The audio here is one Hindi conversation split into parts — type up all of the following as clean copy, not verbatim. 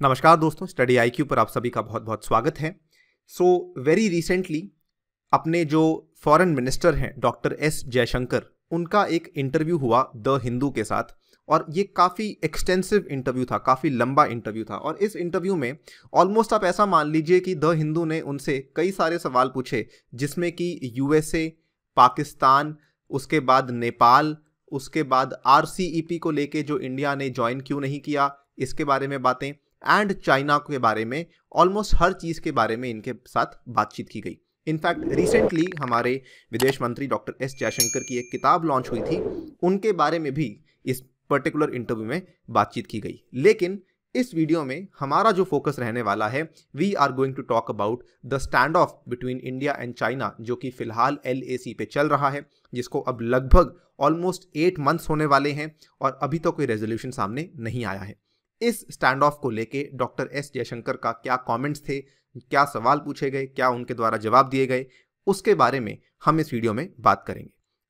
नमस्कार दोस्तों, स्टडी आईक्यू पर आप सभी का बहुत बहुत स्वागत है। वेरी रिसेंटली अपने जो फॉरेन मिनिस्टर हैं डॉक्टर एस जयशंकर, उनका एक इंटरव्यू हुआ द हिंदू के साथ और ये काफ़ी एक्सटेंसिव इंटरव्यू था, काफ़ी लंबा इंटरव्यू था। और इस इंटरव्यू में ऑलमोस्ट आप ऐसा मान लीजिए कि द हिंदू ने उनसे कई सारे सवाल पूछे, जिसमें कि यूएसए, पाकिस्तान, उसके बाद नेपाल, उसके बाद आरसीईपी को लेके जो इंडिया ने ज्वाइन क्यों नहीं किया, इसके बारे में बातें, एंड चाइना के बारे में, ऑलमोस्ट हर चीज़ के बारे में इनके साथ बातचीत की गई। इनफैक्ट रिसेंटली हमारे विदेश मंत्री डॉक्टर एस जयशंकर की एक किताब लॉन्च हुई थी, उनके बारे में भी इस पर्टिकुलर इंटरव्यू में बातचीत की गई। लेकिन इस वीडियो में हमारा जो फोकस रहने वाला है, we are going to talk about the standoff between India and China, जो कि फिलहाल LAC पे चल रहा है, जिसको अब लगभग ऑलमोस्ट 8 मंथ्स होने वाले हैं और अभी तो कोई रेजोल्यूशन सामने नहीं आया है। इस स्टैंड ऑफ को लेके डॉक्टर एस जयशंकर का क्या कमेंट्स थे, क्या सवाल पूछे गए, क्या उनके द्वारा जवाब दिए गए, उसके बारे में हम इस वीडियो में बात करेंगे।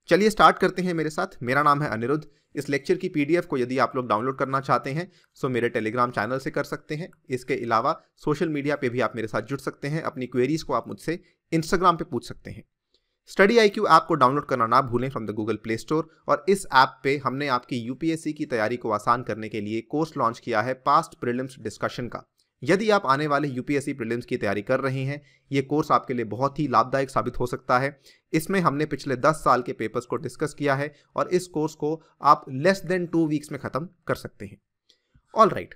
चलिए स्टार्ट करते हैं मेरे साथ। मेरा नाम है अनिरुद्ध। इस लेक्चर की PDF को यदि आप लोग डाउनलोड करना चाहते हैं तो मेरे टेलीग्राम चैनल से कर सकते हैं। इसके अलावा सोशल मीडिया पे भी आप मेरे साथ जुड़ सकते हैं। अपनी क्वेरीज को आप मुझसे इंस्टाग्राम पे पूछ सकते हैं। स्टडी आईक्यू ऐप को डाउनलोड करना ना भूलें from the Google play store. और इस ऐप पे हमने आपकी UPSC की तैयारी को आसान करने के लिए कोर्स लॉन्च किया है पास्ट प्रीलिम्स डिस्कशन का। यदि आप आने वाले UPSC प्रीलिम्स की तैयारी कर रहे हैं, ये कोर्स आपके लिए बहुत ही लाभदायक साबित हो सकता है। इसमें हमने पिछले 10 साल के पेपर्स को डिस्कस किया है और इस कोर्स को आप लेस देन 2 वीक्स में खत्म कर सकते हैं। ऑल राइट,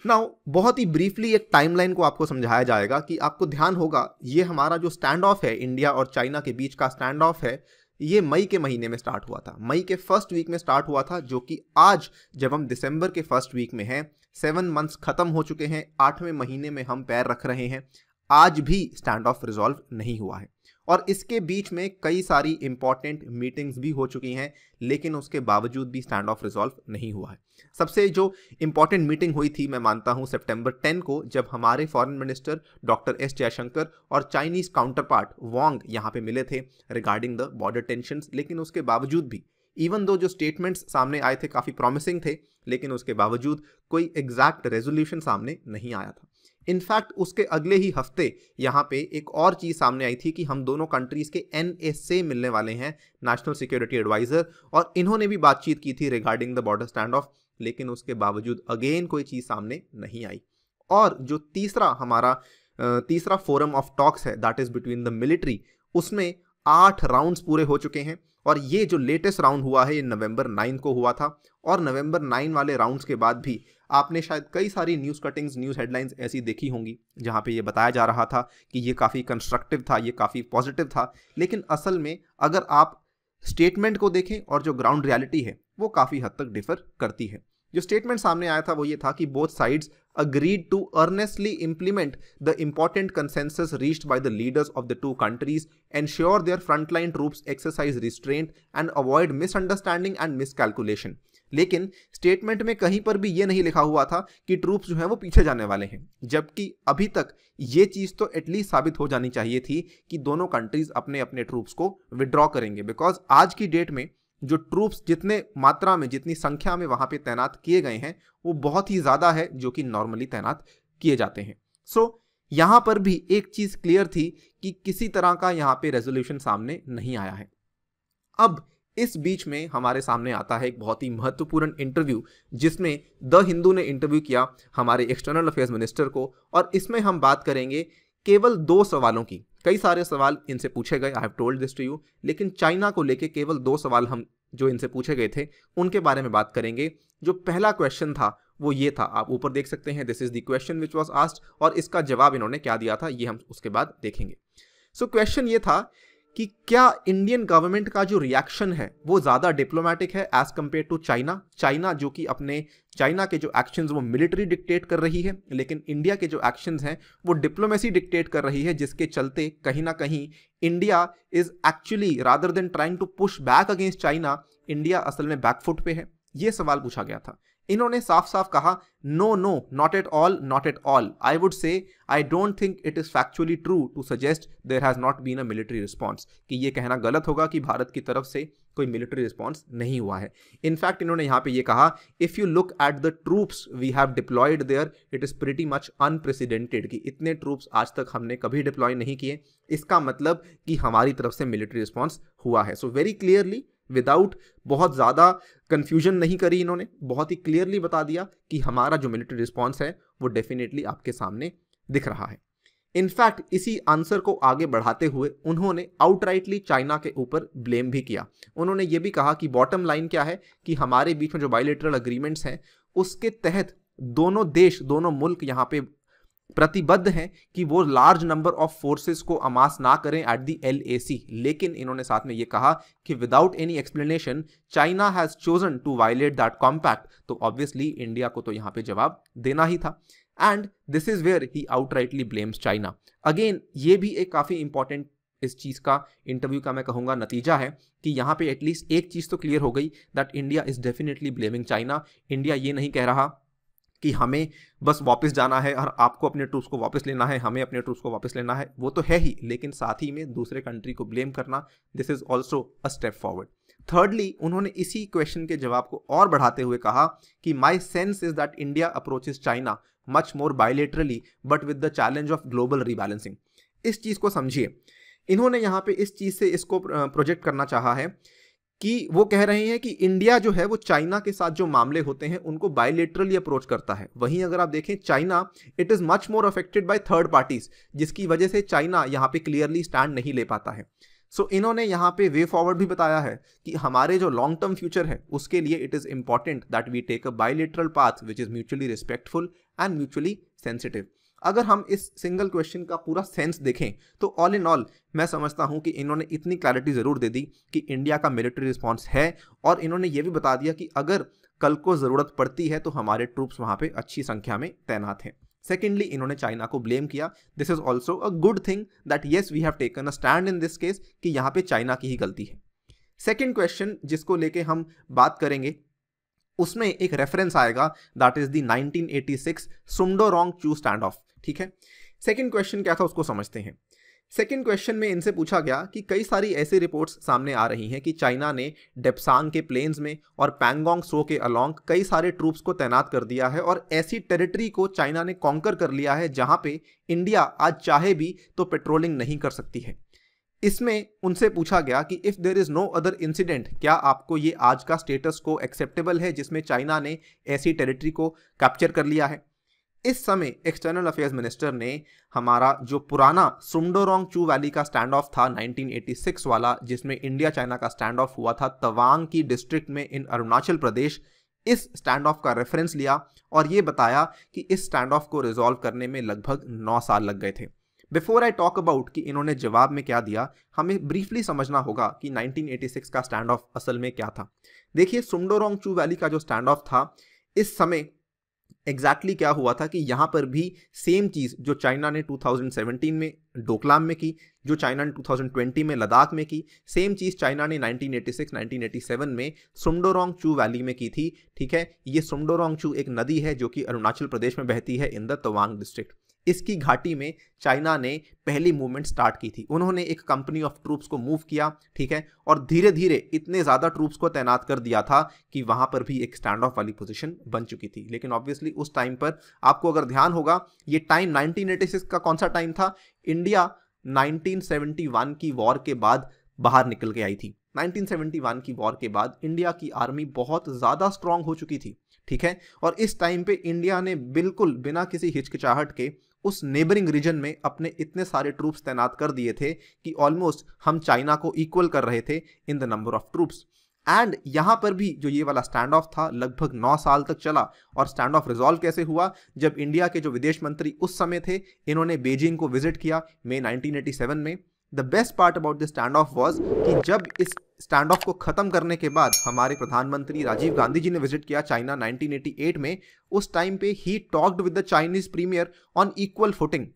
नाउ बहुत ही ब्रीफली एक टाइमलाइन को आपको समझाया जाएगा कि आपको ध्यान होगा, ये हमारा जो स्टैंड ऑफ है, इंडिया और चाइना के बीच का स्टैंड ऑफ है, ये मई के महीने में स्टार्ट हुआ था। मई के फर्स्ट वीक में स्टार्ट हुआ था, जो कि आज जब हम दिसंबर के फर्स्ट वीक में हैं, 7 मंथ्स खत्म हो चुके हैं, 8वें महीने में हम पैर रख रहे हैं, आज भी स्टैंड ऑफ रिजॉल्व नहीं हुआ है। और इसके बीच में कई सारी इंपॉर्टेंट मीटिंग्स भी हो चुकी हैं, लेकिन उसके बावजूद भी स्टैंड ऑफ रिजॉल्व नहीं हुआ है। सबसे जो इंपॉर्टेंट मीटिंग हुई थी, मैं मानता हूं सितंबर 10 को, जब हमारे foreign minister doctor S Jaishankar और चाइनीज काउंटर पार्ट वांग यहाँ पे मिले थे रिगार्डिंग द बॉर्डर टेंशंस। लेकिन उसके बावजूद भी, इवन दो जो स्टेटमेंट्स सामने आए थे काफ़ी प्रॉमिसिंग थे, लेकिन उसके बावजूद कोई एग्जैक्ट रेजोल्यूशन सामने नहीं आया था। इनफैक्ट उसके अगले ही हफ्ते यहाँ पे एक और चीज़ सामने आई थी कि हम दोनों कंट्रीज के NSA मिलने वाले हैं, नेशनल सिक्योरिटी एडवाइजर, और इन्होंने भी बातचीत की थी regarding the border stand of. लेकिन उसके बावजूद अगेन कोई चीज़ सामने नहीं आई। और जो तीसरा फोरम ऑफ टॉक्स है, that is between the military, उसमें 8 राउंड्स पूरे हो चुके हैं। और ये जो लेटेस्ट राउंड हुआ है, ये नवंबर 9 को हुआ था। और नवंबर 9 वाले राउंड्स के बाद भी आपने शायद कई सारी न्यूज़ कटिंग्स, न्यूज़ हेडलाइंस ऐसी देखी होंगी जहाँ पे ये बताया जा रहा था कि ये काफ़ी कंस्ट्रक्टिव था, ये काफ़ी पॉजिटिव था। लेकिन असल में अगर आप स्टेटमेंट को देखें और जो ग्राउंड रियलिटी है, वो काफ़ी हद तक डिफर करती है। जो स्टेटमेंट सामने आया था वो ये था कि both sides agreed to earnestly implement the important consensus reached by the leaders of the two countries, ensure their frontline troops exercise restraint and avoid misunderstanding and miscalculation। लेकिन स्टेटमेंट में कहीं पर भी ये नहीं लिखा हुआ था कि ट्रूप्स जो हैं वो पीछे जाने वाले हैं, जबकि अभी तक ये चीज़ तो एटलीस्ट साबित हो जानी चाहिए थी कि दोनों कंट्रीज अपने अपने ट्रूप्स को विड्रॉ करेंगे। बिकॉज आज की डेट में जो ट्रूप्स जितने मात्रा में, जितनी संख्या में वहाँ पे तैनात किए गए हैं, वो बहुत ही ज़्यादा है जो कि नॉर्मली तैनात किए जाते हैं। यहाँ पर भी एक चीज़ क्लियर थी कि किसी तरह का यहाँ पे रेजोल्यूशन सामने नहीं आया है। अब इस बीच में हमारे सामने आता है एक बहुत ही महत्वपूर्ण इंटरव्यू, जिसमें द हिंदू ने इंटरव्यू किया हमारे एक्सटर्नल अफेयर्स मिनिस्टर को। और इसमें हम बात करेंगे केवल 2 सवालों की। कई सारे सवाल इनसे पूछे गए, I have told this to you, लेकिन चाइना को लेके केवल 2 सवाल हम जो इनसे पूछे गए थे उनके बारे में बात करेंगे। जो पहला क्वेश्चन था वो ये था, आप ऊपर देख सकते हैं, this is the question which was asked, और इसका जवाब इन्होंने क्या दिया था ये हम उसके बाद देखेंगे। क्वेश्चन ये था कि क्या इंडियन गवर्नमेंट का जो रिएक्शन है वो ज़्यादा डिप्लोमेटिक है एज कंपेयर टू चाइना जो कि अपने चाइना के जो एक्शंस वो मिलिट्री डिक्टेट कर रही है, लेकिन इंडिया के जो एक्शंस हैं वो डिप्लोमेसी डिक्टेट कर रही है, जिसके चलते कहीं ना कहीं India is actually, rather than trying to push back against China, India असल में बैकफुट पे है। ये सवाल पूछा गया था। इन्होंने साफ साफ कहा, no no, not at all, not at all. I would say I don't think it is factually true to suggest there has not been a military response, कि ये कहना गलत होगा कि भारत की तरफ से कोई मिलिट्री रिस्पॉन्स नहीं हुआ है। इनफैक्ट इन्होंने यहाँ पे ये कहा, if you look at the troops we have deployed there it is pretty much unprecedented, कि इतने ट्रूप्स आज तक हमने कभी डिप्लॉय नहीं किए, इसका मतलब कि हमारी तरफ से मिलिट्री रिस्पॉन्स हुआ है। सो वेरी क्लियरली, विदाउट बहुत ज़्यादा कंफ्यूजन नहीं करी इन्होंने, बहुत ही क्लियरली बता दिया कि हमारा जो मिलिट्री रिस्पॉन्स है वो डेफिनेटली आपके सामने दिख रहा है। इनफैक्ट इसी आंसर को आगे बढ़ाते हुए उन्होंने आउटराइटली चाइना के ऊपर ब्लेम भी किया। उन्होंने ये भी कहा कि बॉटम लाइन क्या है कि हमारे बीच में जो बायलैटरल अग्रीमेंट्स हैं उसके तहत दोनों देश, दोनों मुल्क यहाँ पे प्रतिबद्ध हैं कि वो लार्ज नंबर ऑफ फोर्सेस को अमास ना करें एट दी LAC। लेकिन इन्होंने साथ में ये कहा कि without any explanation China has chosen to violate that compact, तो ऑब्वियसली इंडिया को तो यहाँ पे जवाब देना ही था। And this is where he outrightly blames China. Again ये भी एक काफ़ी इंपॉर्टेंट इस चीज़ का, इंटरव्यू का मैं कहूँगा नतीजा है कि यहाँ पे एटलीस्ट एक चीज़ तो क्लियर हो गई that India is definitely blaming China. India ये नहीं कह रहा कि हमें बस वापस जाना है और आपको अपने ट्रूप्स को वापस लेना है, हमें अपने ट्रूप्स को वापस लेना है, वो तो है ही, लेकिन साथ ही में दूसरे कंट्री को ब्लेम करना, this is also a step forward. Thirdly, उन्होंने इसी क्वेश्चन के जवाब को और बढ़ाते हुए कहा कि my sense is that India approaches China much more bilaterally but with the challenge of global rebalancing. इस चीज़ को समझिए, इन्होंने यहाँ पे इस चीज़ से इसको प्रोजेक्ट करना चाहा है कि वो कह रहे हैं कि इंडिया जो है वो चाइना के साथ जो मामले होते हैं उनको बायलेटरली अप्रोच करता है। वहीं अगर आप देखें China, it is much more affected by third parties, जिसकी वजह से चाइना यहाँ पे क्लियरली स्टैंड नहीं ले पाता है। सो इन्होंने यहाँ पे वे फॉरवर्ड भी बताया है कि हमारे जो लॉन्ग टर्म फ्यूचर है उसके लिए it is important that we take a bilateral path which is mutually respectful and mutually sensitive. अगर हम इस सिंगल क्वेश्चन का पूरा सेंस देखें तो ऑल इन ऑल मैं समझता हूं कि इन्होंने इतनी क्लैरिटी ज़रूर दे दी कि इंडिया का मिलिट्री रिस्पॉन्स है, और इन्होंने ये भी बता दिया कि अगर कल को ज़रूरत पड़ती है तो हमारे ट्रूप्स वहाँ पे अच्छी संख्या में तैनात हैं। सेकेंडली, इन्होंने चाइना को ब्लेम किया। This is also a good thing that yes we have taken a stand in this case कि यहाँ पे चाइना की ही गलती है। सेकेंड क्वेश्चन जिसको लेके हम बात करेंगे उसमें एक रेफरेंस आएगा that is the 1986 सुमडोरोंग Chu stand off. ठीक है, सेकंड क्वेश्चन क्या था उसको समझते हैं। सेकंड क्वेश्चन में इनसे पूछा गया कि कई सारी ऐसी रिपोर्ट्स सामने आ रही हैं कि चाइना ने डेप्सांग के प्लेन्स में और पैंगोंग सो के अलोंग कई सारे ट्रूप्स को तैनात कर दिया है और ऐसी टेरिटरी को चाइना ने कॉन्कर कर लिया है जहां पे इंडिया आज चाहे भी तो पेट्रोलिंग नहीं कर सकती है। इसमें उनसे पूछा गया कि if there is no other incident, क्या आपको ये आज का स्टेटस को एक्सेप्टेबल है जिसमें चाइना ने ऐसी टेरिटरी को कैप्चर कर लिया है। इस समय एक्सटर्नल अफेयर्स मिनिस्टर ने हमारा जो पुराना सुमडोरोंग चू वैली का स्टैंड ऑफ था 1986 वाला, जिसमें इंडिया चाइना का स्टैंड ऑफ हुआ था तवांग की डिस्ट्रिक्ट में इन अरुणाचल प्रदेश, इस स्टैंड ऑफ का रेफरेंस लिया और ये बताया कि इस स्टैंड ऑफ को रिजॉल्व करने में लगभग 9 साल लग गए थे। बिफोर आई टॉक अबाउट कि इन्होंने जवाब में क्या दिया, हमें ब्रीफली समझना होगा कि 1986 का स्टैंड ऑफ असल में क्या था। देखिए, सुमडोरोंग चू वैली का जो स्टैंड ऑफ था, इस समय एग्जैक्टली क्या हुआ था कि यहाँ पर भी सेम चीज़ जो चाइना ने 2017 में डोकलाम में की, जो चाइना ने 2020 में लद्दाख में की, सेम चीज़ चाइना ने 1986-1987 में सुमडोरोंग चू वैली में की थी। ठीक है, ये सुमडोरोंग चू एक नदी है जो कि अरुणाचल प्रदेश में बहती है इन द तवांग डिस्ट्रिक्ट। इसकी घाटी में चाइना ने पहली मूवमेंट स्टार्ट की थी। उन्होंने एक कंपनी ऑफ ट्रूप्स को मूव किया, ठीक है, और धीरे धीरे इतने ज़्यादा ट्रूप्स को तैनात कर दिया था कि वहाँ पर भी एक स्टैंड ऑफ वाली पोजीशन बन चुकी थी। लेकिन ऑब्वियसली उस टाइम पर आपको अगर ध्यान होगा, ये टाइम 1986 का कौन सा टाइम था? इंडिया 1971 की वॉर के बाद बाहर निकल के आई थी। 1971 की वॉर के बाद इंडिया की आर्मी बहुत ज़्यादा स्ट्रांग हो चुकी थी। ठीक है, और इस टाइम पे इंडिया ने बिल्कुल बिना किसी हिचकिचाहट के उस नेबरिंग रीजन में अपने इतने सारे ट्रूप्स तैनात कर दिए थे कि ऑलमोस्ट हम चाइना को इक्वल कर रहे थे in the number of troops. And यहाँ पर भी जो ये वाला स्टैंड ऑफ था लगभग 9 साल तक चला। और स्टैंड ऑफ रिजॉल्व कैसे हुआ? जब इंडिया के जो विदेश मंत्री उस समय थे, इन्होंने बीजिंग को विजिट किया मई 1987 में। The best part about the stand of was कि जब इस स्टैंड ऑफ को ख़त्म करने के बाद हमारे प्रधानमंत्री राजीव गांधी जी ने विजिट किया चाइना 1988 में, उस टाइम पे ही talked with the Chinese premier on equal footing.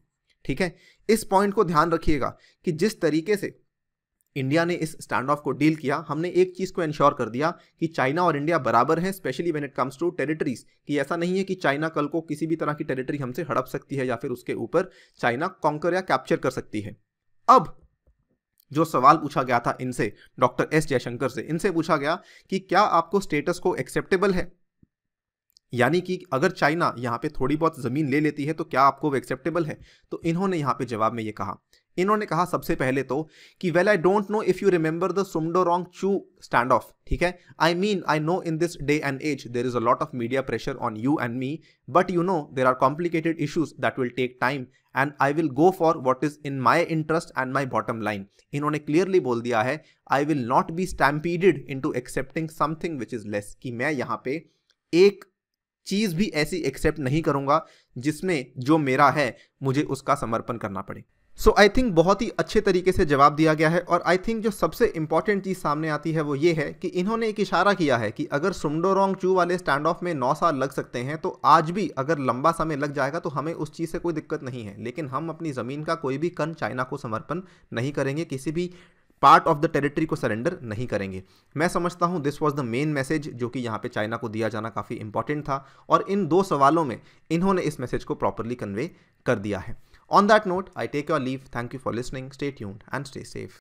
ठीक है, इस पॉइंट को ध्यान रखिएगा कि जिस तरीके से इंडिया ने इस स्टैंड ऑफ को डील किया, हमने एक चीज़ को इंश्योर कर दिया कि चाइना और इंडिया बराबर हैं, specially when it comes to territories, कि ऐसा नहीं है कि चाइना कल को किसी भी तरह की टेरिटरी हमसे हड़प सकती है या फिर उसके ऊपर चाइना कॉन्कर या कैप्चर कर सकती है। अब जो सवाल पूछा गया था इनसे, डॉक्टर एस जयशंकर से, इनसे पूछा गया कि क्या आपको स्टेटस को एक्सेप्टेबल है, यानी कि अगर चाइना यहाँ पे थोड़ी बहुत ज़मीन ले लेती है तो क्या आपको वो एक्सेप्टेबल है। तो इन्होंने यहाँ पे जवाब में ये कहा, इन्होंने कहा सबसे पहले तो कि well I don't know if you remember the Sumdorong Chu stand off, ठीक है, I know in this day and age there is a lot of media pressure on you and me, but you know there are complicated issues that will take time and I will go for what is in my interest and my bottom line. इन्होंने क्लियरली बोल दिया है, I will not B स्टैम्पीडेड into accepting something which is less, कि मैं यहाँ पे एक चीज भी ऐसी एक्सेप्ट नहीं करूंगा जिसमें जो मेरा है मुझे उसका समर्पण करना पड़े। सो आई थिंक बहुत ही अच्छे तरीके से जवाब दिया गया है। और आई थिंक जो सबसे इंपॉर्टेंट चीज़ सामने आती है वो ये है कि इन्होंने एक इशारा किया है कि अगर सुमडोरोंग चू वाले स्टैंड ऑफ में 9 साल लग सकते हैं तो आज भी अगर लंबा समय लग जाएगा तो हमें उस चीज़ से कोई दिक्कत नहीं है, लेकिन हम अपनी ज़मीन का कोई भी कण चाइना को समर्पण नहीं करेंगे, किसी भी पार्ट ऑफ द टेरिटरी को सरेंडर नहीं करेंगे। मैं समझता हूं this was the main message जो कि यहाँ पे चाइना को दिया जाना काफ़ी इंपॉर्टेंट था, और इन 2 सवालों में इन्होंने इस मैसेज को प्रॉपरली कन्वे कर दिया है। On that note I take your leave, thank you for listening, stay tuned and stay safe.